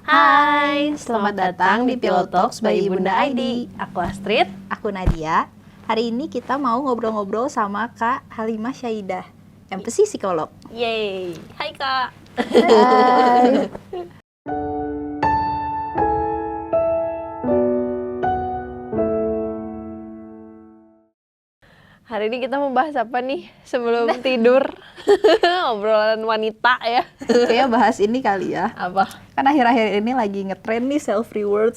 Hai, selamat datang di Pillow Talks by Ibunda ID. Aku Astrid. Aku Nadia. Hari ini kita mau ngobrol-ngobrol sama Kak Halimah Syaidah, MPC psikolog. Yeay, hai Kak. Hai. Hari ini kita membahas apa nih sebelum tidur? Obrolan wanita ya. Kayaknya bahas ini kali ya. Apa? Kan akhir-akhir ini lagi ngetren nih self-reward.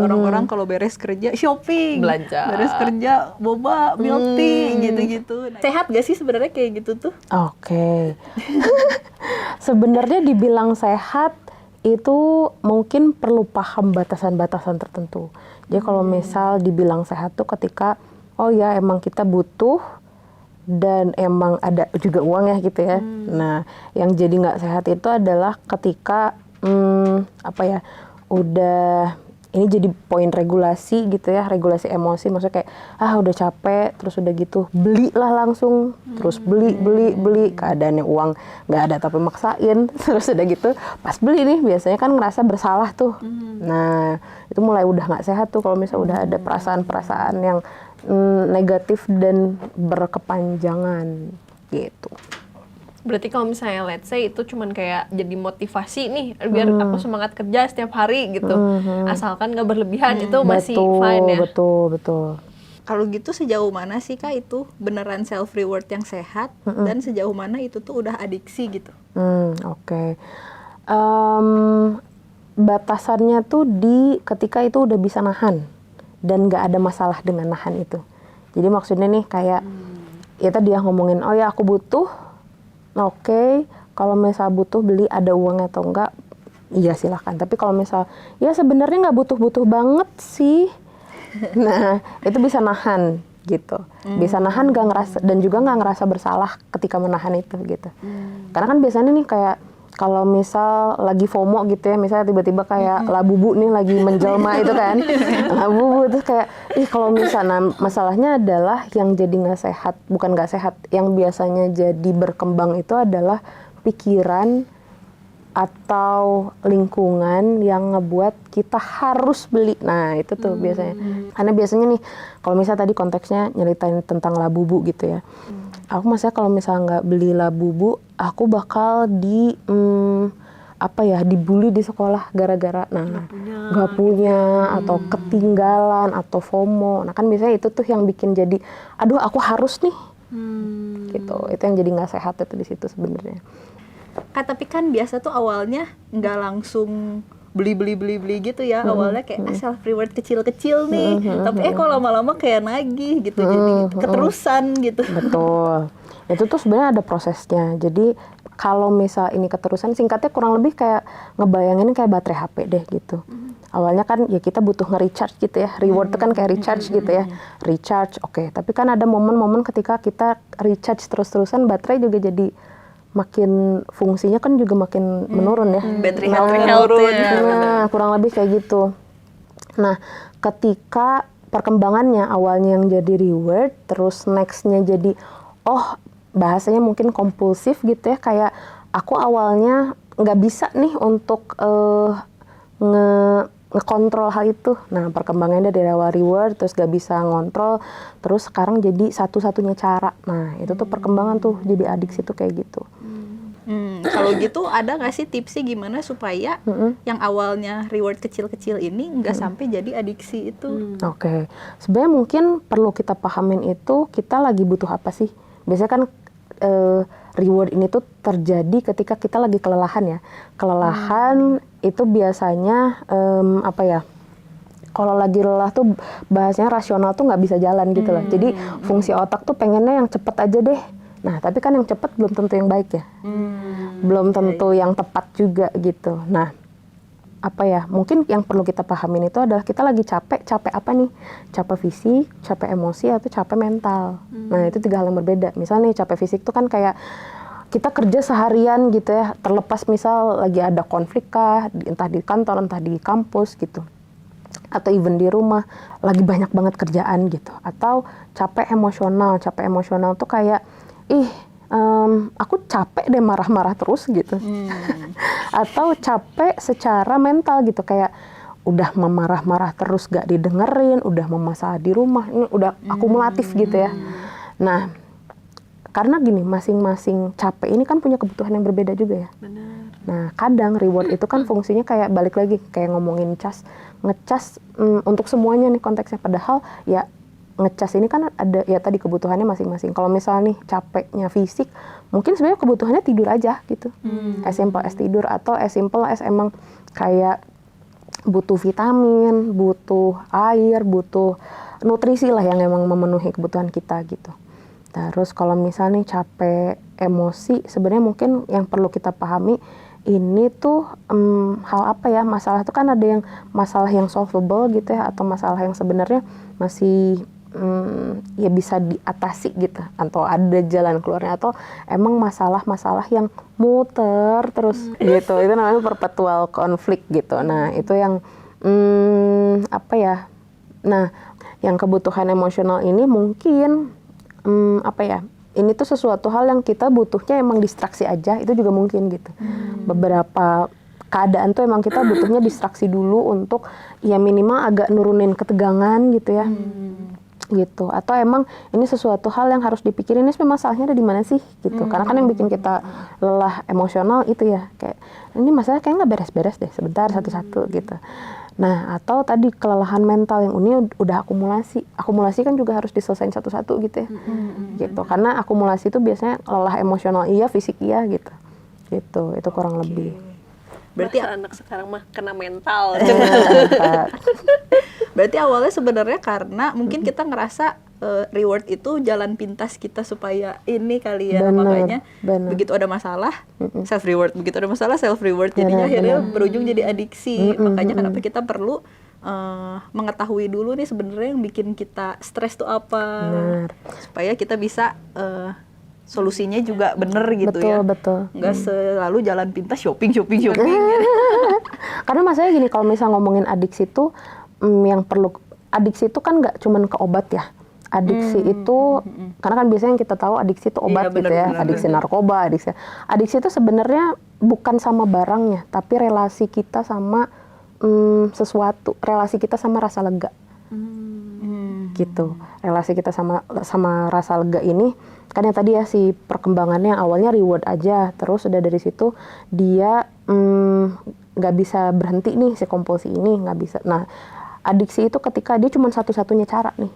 Orang-orang kalau beres kerja shopping, Belanja. beres kerja boba, milk tea, gitu-gitu. Sehat gak sih sebenarnya kayak gitu tuh? Oke. Sebenarnya dibilang sehat itu mungkin perlu paham batasan-batasan tertentu. Jadi kalau misal dibilang sehat tuh ketika oh ya emang kita butuh dan emang ada juga uang ya gitu ya. Nah yang jadi nggak sehat itu adalah ketika udah ini jadi poin regulasi gitu ya, regulasi emosi, maksudnya kayak udah capek terus udah gitu belilah langsung, terus beli keadaannya uang nggak ada tapi maksain terus udah gitu pas beli nih biasanya kan ngerasa bersalah tuh. Nah itu mulai udah nggak sehat tuh kalau misalnya udah ada perasaan-perasaan yang negatif dan berkepanjangan gitu. Berarti kalau misalnya let's say itu cuman kayak jadi motivasi nih biar aku semangat kerja setiap hari gitu. Asalkan nggak berlebihan itu masih fine ya. Betul. Kalau gitu sejauh mana sih Kak itu beneran self-reward yang sehat dan sejauh mana itu tuh udah adiksi gitu? Oke. Batasannya tuh di ketika itu udah bisa nahan dan nggak ada masalah dengan nahan itu. Jadi maksudnya nih kayak ya tadi dia ngomongin oh ya aku butuh, oke, kalau misal butuh beli ada uangnya atau enggak, iya silahkan. Tapi kalau misal ya sebenarnya nggak butuh-butuh banget sih, nah itu bisa nahan gitu, bisa nahan nggak ngerasa dan juga nggak ngerasa bersalah ketika menahan itu gitu. Karena kan biasanya nih kayak kalau misal lagi FOMO gitu ya, misalnya tiba-tiba kayak labubu nih lagi menjelma itu kan, labubu terus kayak, kalau misalnya masalahnya adalah yang jadi nggak sehat, bukan nggak sehat, yang biasanya jadi berkembang itu adalah pikiran atau lingkungan yang ngebuat kita harus beli. Nah itu tuh biasanya, karena biasanya nih, kalau misalnya tadi konteksnya nyeritain tentang labubu gitu ya. Aku maksudnya kalau misalnya nggak beli labubu, aku bakal dibully di sekolah gara-gara nggak punya atau ketinggalan atau FOMO. Nah kan biasanya itu tuh yang bikin jadi, aduh aku harus nih, gitu. Itu yang jadi nggak sehat itu di situ sebenarnya. Kak, tapi kan biasa tuh awalnya nggak langsung beli gitu ya, awalnya kayak self reward kecil-kecil nih, tapi kok lama-lama kayak nagih gitu, jadi keterusan gitu. Betul, itu tuh sebenarnya ada prosesnya. Jadi kalau misal ini keterusan, singkatnya kurang lebih kayak ngebayangin kayak baterai HP deh gitu. Awalnya kan ya kita butuh nge-recharge gitu ya, reward itu kan kayak recharge gitu ya, recharge oke. Tapi kan ada momen-momen ketika kita recharge terus-terusan, baterai juga jadi makin fungsinya kan juga makin menurun ya. Battery health ya. Nah, kurang lebih kayak gitu. Nah, ketika perkembangannya awalnya yang jadi reward, terus nextnya jadi bahasanya mungkin kompulsif gitu ya, kayak aku awalnya nggak bisa nih untuk ngekontrol hal itu. Nah, perkembangannya dari awal reward, terus gak bisa ngontrol, terus sekarang jadi satu-satunya cara. Nah, itu tuh perkembangan tuh jadi adiksi tuh kayak gitu. Kalau gitu ada nggak sih tipsnya gimana supaya yang awalnya reward kecil-kecil ini nggak sampai jadi adiksi itu? Oke. Sebenarnya mungkin perlu kita pahamin itu kita lagi butuh apa sih. Biasanya kan reward ini tuh terjadi ketika kita lagi kelelahan ya. Kelelahan itu biasanya kalau lagi lelah tuh bahasanya rasional tuh nggak bisa jalan gitu loh. Jadi fungsi otak tuh pengennya yang cepet aja deh. Nah tapi kan yang cepet belum tentu yang baik ya. Belum tentu yang tepat juga gitu. Nah mungkin yang perlu kita pahamin itu adalah kita lagi capek apa nih? Capek fisik, capek emosi, atau capek mental. Nah itu 3 hal yang berbeda. Misalnya nih capek fisik tuh kan kayak kita kerja seharian gitu ya, terlepas misal lagi ada konflik kah, entah di kantor, entah di kampus gitu. Atau even di rumah, lagi banyak banget kerjaan gitu. Atau capek emosional tuh kayak, aku capek deh marah-marah terus gitu. Atau capek secara mental gitu, kayak udah memarah-marah terus gak didengerin, udah memasalah di rumah, ini udah akumulatif gitu ya. Nah, karena gini, masing-masing capek ini kan punya kebutuhan yang berbeda juga ya. Benar. Nah, kadang reward itu kan fungsinya kayak balik lagi, kayak ngomongin ngecas untuk semuanya nih konteksnya. Padahal ya ngecas ini kan ada ya tadi kebutuhannya masing-masing. Kalau misalnya nih capeknya fisik, mungkin sebenarnya kebutuhannya tidur aja gitu. As simple as tidur, atau as simple as emang kayak butuh vitamin, butuh air, butuh nutrisi lah yang emang memenuhi kebutuhan kita gitu. Terus kalau misalnya nih capek emosi, sebenarnya mungkin yang perlu kita pahami ini tuh hal apa ya, masalah tuh kan ada yang masalah yang solvable gitu ya, atau masalah yang sebenarnya masih ya bisa diatasi gitu, atau ada jalan keluarnya, atau emang masalah-masalah yang muter terus gitu, itu namanya perpetual konflik gitu. Nah itu yang apa ya, nah yang kebutuhan emosional ini mungkin apa ya, ini tuh sesuatu hal yang kita butuhnya emang distraksi aja, itu juga mungkin gitu. Beberapa keadaan tuh emang kita butuhnya distraksi dulu untuk ya minimal agak nurunin ketegangan gitu ya. Gitu, atau emang ini sesuatu hal yang harus dipikirin, ini sebenarnya masalahnya ada di mana sih gitu. Karena kan yang bikin kita lelah emosional itu ya, kayak ini masalah kayak nggak beres-beres deh, sebentar satu-satu gitu. Nah, atau tadi kelelahan mental yang ini udah akumulasi kan juga harus diselesain satu-satu gitu ya. Gitu, karena akumulasi itu biasanya lelah emosional iya, fisik iya gitu. Gitu, itu kurang lebih. Berarti anak sekarang mah kena mental. Berarti awalnya sebenarnya karena mungkin kita ngerasa reward itu jalan pintas kita supaya ini kali ya, makanya begitu ada masalah self reward, begitu ada masalah self reward, jadinya akhirnya berujung jadi adiksi. Makanya kenapa kita perlu mengetahui dulu nih sebenarnya yang bikin kita stres tuh apa, supaya kita bisa solusinya juga bener gitu. Betul. Nggak selalu jalan pintas shopping. Karena masalahnya gini, kalau misal ngomongin adiksi itu yang perlu, adiksi itu kan nggak cuman ke obat ya. Adiksi itu karena kan biasanya yang kita tahu adiksi itu obat gitu ya, adiksi narkoba, adiksi itu sebenarnya bukan sama barangnya, tapi relasi kita sama sesuatu, relasi kita sama rasa lega. Gitu. Relasi kita sama rasa lega ini kan yang tadi ya, si perkembangannya awalnya reward aja, terus udah dari situ dia nggak bisa berhenti nih si kompulsi ini, nggak bisa. Nah, adiksi itu ketika dia cuma satu-satunya cara nih.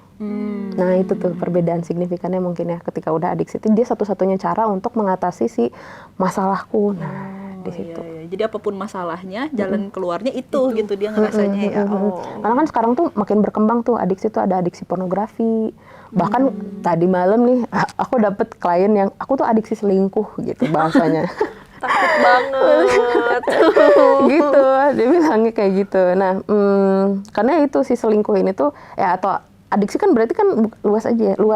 Nah itu tuh perbedaan signifikannya mungkin ya, ketika udah adiksi itu dia satu-satunya cara untuk mengatasi si masalahku. Nah di situ. Iya. Jadi apapun masalahnya, jalan keluarnya itu gitu dia ngerasanya ya. Karena kan sekarang tuh makin berkembang tuh adiksi tuh, ada adiksi pornografi. Bahkan tadi malam nih aku dapet klien yang aku tuh adiksi selingkuh gitu bahasanya. Takut banget. Gitu, dia bilangnya kayak gitu. Nah, karena itu si selingkuh ini tuh ya, atau adiksi kan berarti kan luas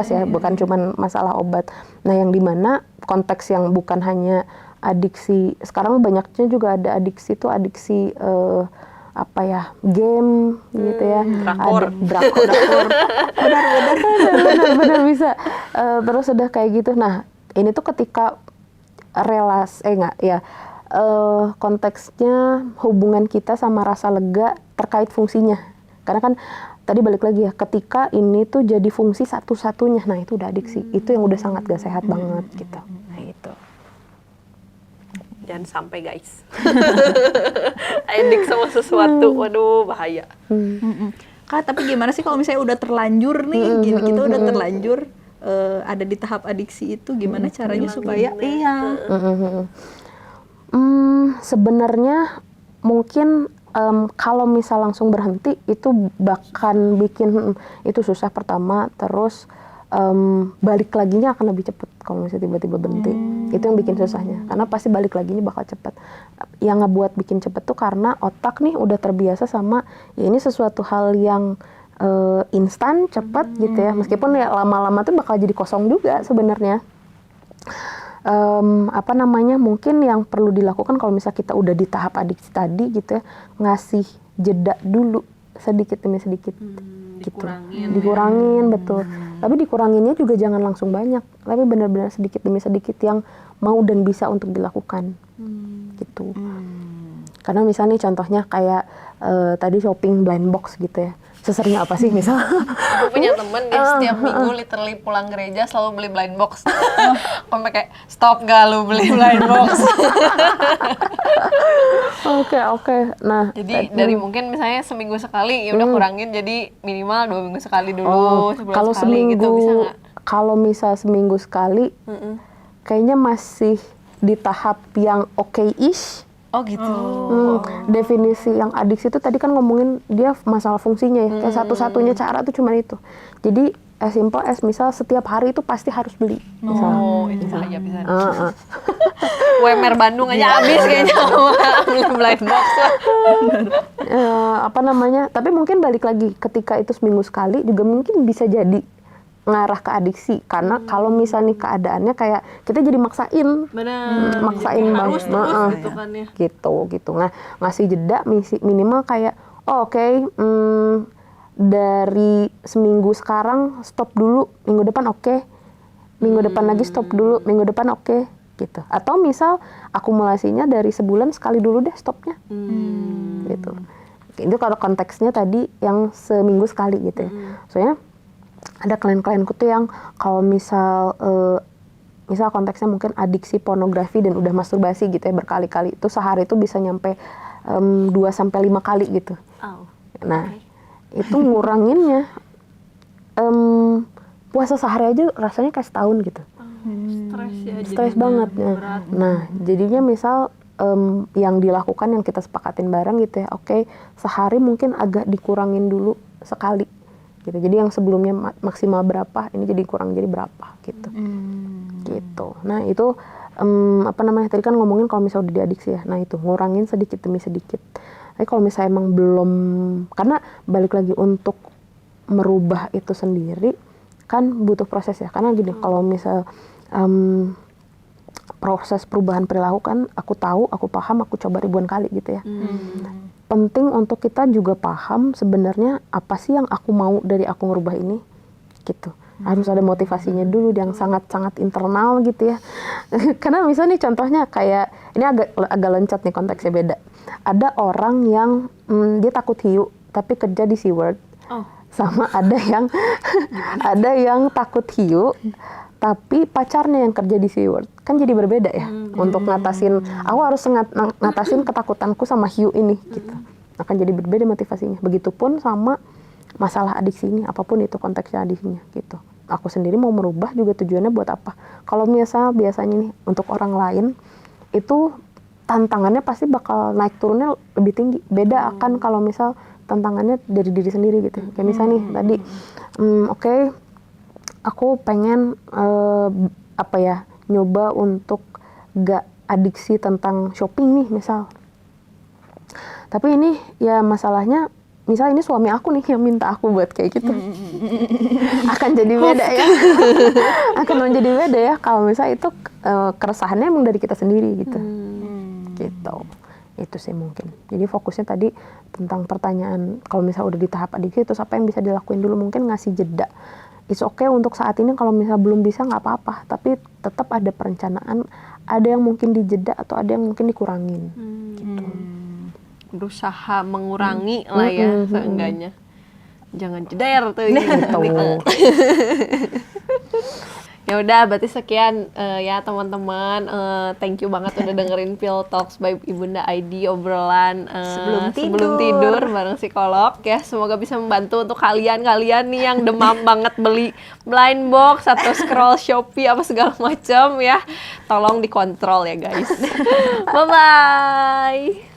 ya, bukan cuman masalah obat. Nah, yang dimana konteks yang bukan hanya adiksi, sekarang banyaknya juga ada adiksi tuh adiksi apa ya, game gitu ya, drakor. benar bisa. Terus udah kayak gitu. Nah, ini tuh ketika konteksnya hubungan kita sama rasa lega terkait fungsinya. Karena kan tadi balik lagi ya, ketika ini tuh jadi fungsi satu-satunya, nah itu udah adiksi. Itu yang udah sangat gak sehat banget gitu. Nah itu. Jangan sampai guys. Edik sama sesuatu, waduh bahaya. Kak, tapi gimana sih kalau misalnya udah terlanjur nih, gini kita udah terlanjur ada di tahap adiksi itu, gimana caranya supaya sebenarnya mungkin kalau misal langsung berhenti itu bahkan bikin itu susah pertama, terus balik laginya akan lebih cepat kalau misalnya tiba-tiba berhenti. Itu yang bikin susahnya, karena pasti balik laginya bakal cepat. Yang ngebuat bikin cepat tuh karena otak nih udah terbiasa sama ya ini sesuatu hal yang instan, cepat gitu ya. Meskipun ya lama-lama tuh bakal jadi kosong juga sebenarnya. Mungkin yang perlu dilakukan kalau misalnya kita udah di tahap adiksi tadi gitu ya, ngasih jeda dulu sedikit demi sedikit gitu. Dikurangin betul. Tapi dikuranginnya juga jangan langsung banyak, tapi benar-benar sedikit demi sedikit yang mau dan bisa untuk dilakukan. Gitu. Karena misalnya contohnya kayak tadi shopping blind box gitu ya. Sesering apa sih misal? Aku punya temen dia setiap minggu literally pulang gereja selalu beli blind box. Sampai kayak stop gak lu beli blind box. Oke. Nah, Jadi dari mungkin misalnya seminggu sekali ya udah kurangin jadi minimal 2 minggu sekali dulu, sebulan kalau sekali gitu bisa nggak? kalau misal seminggu sekali, kayaknya masih di tahap yang oke-ish. Oh gitu. Definisi yang adiksi itu tadi kan ngomongin dia masalah fungsinya ya. Kayak satu-satunya cara tuh cuma itu. Jadi as simple as misal setiap hari itu pasti harus beli. Misal. Oh, itu bahaya bisa. UMR Bandung aja habis kayaknya beli blind box. Apa namanya? Tapi mungkin balik lagi ketika itu seminggu sekali juga mungkin bisa jadi ngarah ke adiksi karena kalau misalnya keadaannya kayak kita jadi maksain Benar. Harus terus gitu kan ya. gitu. Nah, ngasih jeda minimal kayak dari seminggu sekarang stop dulu, minggu depan minggu depan lagi stop dulu, minggu depan gitu. Atau misal akumulasinya dari sebulan sekali dulu deh stopnya. Gitu. Itu kalau konteksnya tadi yang seminggu sekali gitu ya. Soalnya ada klien-klienku tuh yang kalau misal konteksnya mungkin adiksi pornografi dan udah masturbasi gitu ya berkali-kali itu sehari itu bisa nyampe 2 sampai 5 kali gitu. Nah, itu nguranginnya puasa sehari aja rasanya kayak setahun gitu. Stres banget ya. Nah, jadinya misal yang dilakukan yang kita sepakatin bareng gitu ya. Sehari mungkin agak dikurangin dulu sekali. Gitu. Jadi yang sebelumnya maksimal berapa, ini jadi kurang jadi berapa gitu. Gitu. Nah, itu tadi kan ngomongin kalau misalnya udah diadiksi ya. Nah, itu ngurangin sedikit demi sedikit. Tapi kalau misalnya emang belum, karena balik lagi untuk merubah itu sendiri kan butuh proses ya. Karena gini, kalau misal proses perubahan perilaku kan aku tahu, aku paham, aku coba ribuan kali gitu ya. Penting untuk kita juga paham sebenarnya apa sih yang aku mau dari aku ngerubah ini gitu. Harus ada motivasinya dulu yang sangat-sangat internal gitu ya. Karena misalnya nih contohnya kayak ini agak loncat nih konteksnya beda. Ada orang yang dia takut hiu tapi kerja di SeaWorld. Sama ada yang takut hiu tapi pacarnya yang kerja di SeaWorld. Kan jadi berbeda ya untuk ngatasin, aku harus ngatasin ketakutanku sama hiu ini gitu. Akan jadi berbeda motivasinya. Begitupun sama masalah adiksi ini, apapun itu konteksnya adiksinya gitu. Aku sendiri mau merubah juga tujuannya buat apa. Kalau biasanya nih untuk orang lain itu tantangannya pasti bakal naik turunnya lebih tinggi. Beda akan kalau misal tantangannya dari diri sendiri gitu. Kayak misalnya nih tadi, aku pengen nyoba untuk gak adiksi tentang shopping nih misal. Tapi ini ya masalahnya, misal ini suami aku nih yang minta aku buat kayak gitu. Akan jadi beda ya. Akan menjadi beda ya kalau misal itu keresahannya emang dari kita sendiri gitu. Gitu. Itu sih mungkin. Jadi fokusnya tadi tentang pertanyaan kalau misal udah di tahap adiksi terus apa yang bisa dilakuin dulu, mungkin ngasih jeda. It's okay untuk saat ini kalau misal belum bisa nggak apa-apa, tapi tetap ada perencanaan, ada yang mungkin dijeda atau ada yang mungkin dikurangin. Gitu. Berusaha mengurangi lah ya seenggaknya. Jangan jeder tuh. Ya udah, berarti sekian ya teman-teman. Thank you banget udah dengerin Pill Talks by Ibunda ID, obrolan sebelum tidur bareng psikolog ya. Semoga bisa membantu untuk kalian nih yang demam banget beli blind box atau scroll Shopee apa segala macam ya. Tolong dikontrol ya guys. Bye bye.